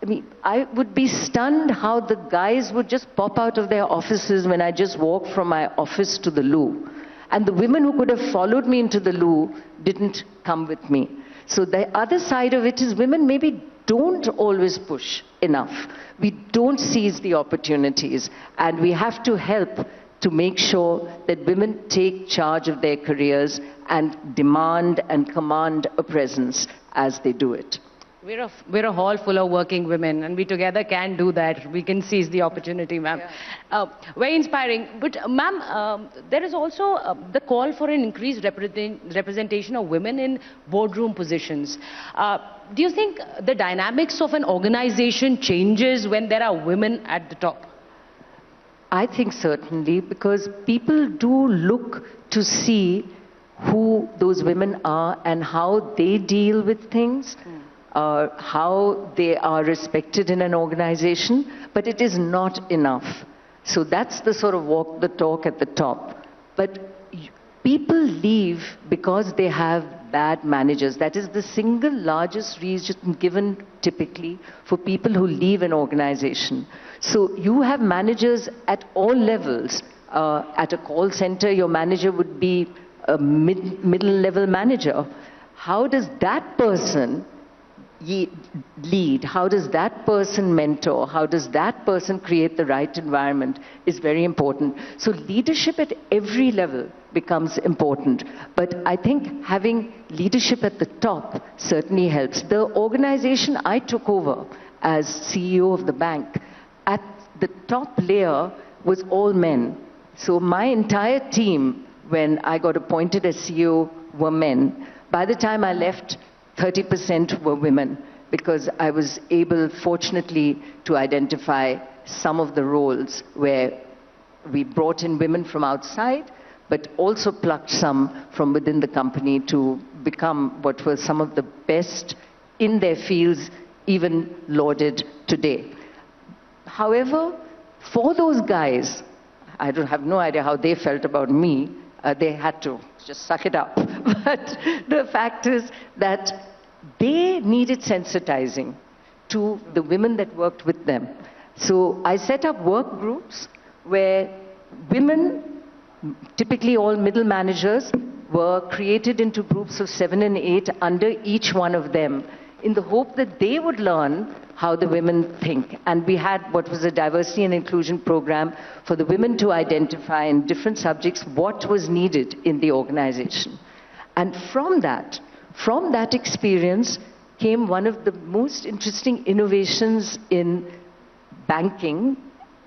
I mean, I would be stunned how the guys would just pop out of their offices when I just walked from my office to the loo. And the women who could have followed me into the loo didn't come with me. So the other side of it is women maybe don't always push enough. We don't seize the opportunities, and we have to help to make sure that women take charge of their careers and demand and command a presence as they do it. We're a hall full of working women, and we together can do that. We can seize the opportunity, ma'am. Yeah. Very inspiring. But, ma'am, there is also the call for an increased representation of women in boardroom positions. Do you think the dynamics of an organization changes when there are women at the top? I think certainly, because people do look to see who those women are and how they deal with things. How they are respected in an organization, but it is not enough. So that's the sort of walk the talk at the top. But people leave because they have bad managers. That is the single largest reason given typically for people who leave an organization. So you have managers at all levels. At a call center, your manager would be a middle level manager. How does that person lead? How does that person mentor? How does that person create the right environment is very important. So leadership at every level becomes important. But I think having leadership at the top certainly helps. The organization I took over as CEO of the bank, at the top layer was all men. So my entire team, when I got appointed as CEO, were men. By the time I left, 30% were women, because I was able, fortunately, to identify some of the roles where we brought in women from outside, but also plucked some from within the company to become what were some of the best in their fields, even lauded today. However, for those guys, I have no idea how they felt about me. They had to just suck it up. But the fact is that they needed sensitizing to the women that worked with them. So I set up work groups where women, typically all middle managers, were created into groups of 7 and 8 under each one of them, in the hope that they would learn how the women think. And we had what was a diversity and inclusion program for the women to identify in different subjects what was needed in the organization. And from that experience came one of the most interesting innovations in banking,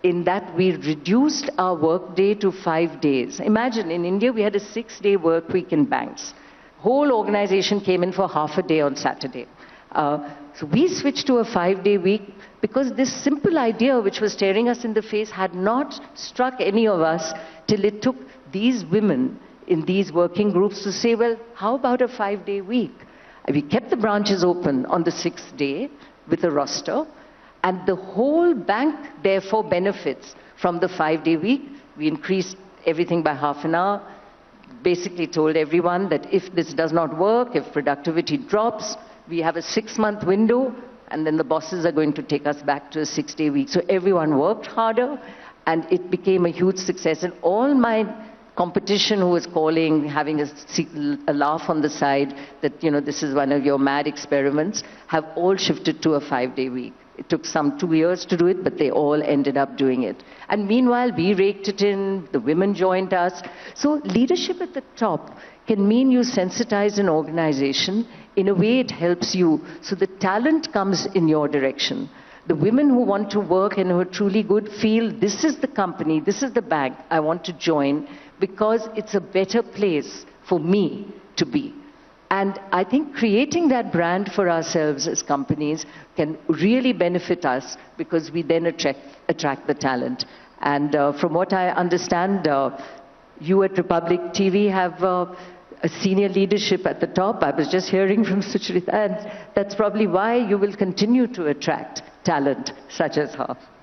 in that we reduced our work day to 5 days. Imagine, in India we had a 6-day work week in banks. Whole organization came in for half a day on Saturday. So we switched to a 5-day week because this simple idea which was staring us in the face had not struck any of us till it took these women in these working groups to say, well, how about a 5-day week? We kept the branches open on the 6th day with a roster, and the whole bank therefore benefits from the 5-day week. We increased everything by half an hour, basically told everyone that if this does not work, if productivity drops, we have a 6-month window, and then the bosses are going to take us back to a 6-day week. So everyone worked harder, and it became a huge success. And all my competition who was calling, having a laugh on the side that, you know, this is one of your mad experiments, have all shifted to a 5-day week. It took some 2 years to do it, but they all ended up doing it. And meanwhile, we raked it in, the women joined us. So leadership at the top can mean you sensitize an organization. In a way, it helps you. So the talent comes in your direction. The women who want to work and who are truly good feel, this is the company, this is the bank I want to join, because it's a better place for me to be. And I think creating that brand for ourselves as companies can really benefit us, because we then attract the talent. And from what I understand, you at Republic TV have a senior leadership at the top. I was just hearing from Suchrita, and that's probably why you will continue to attract talent such as her.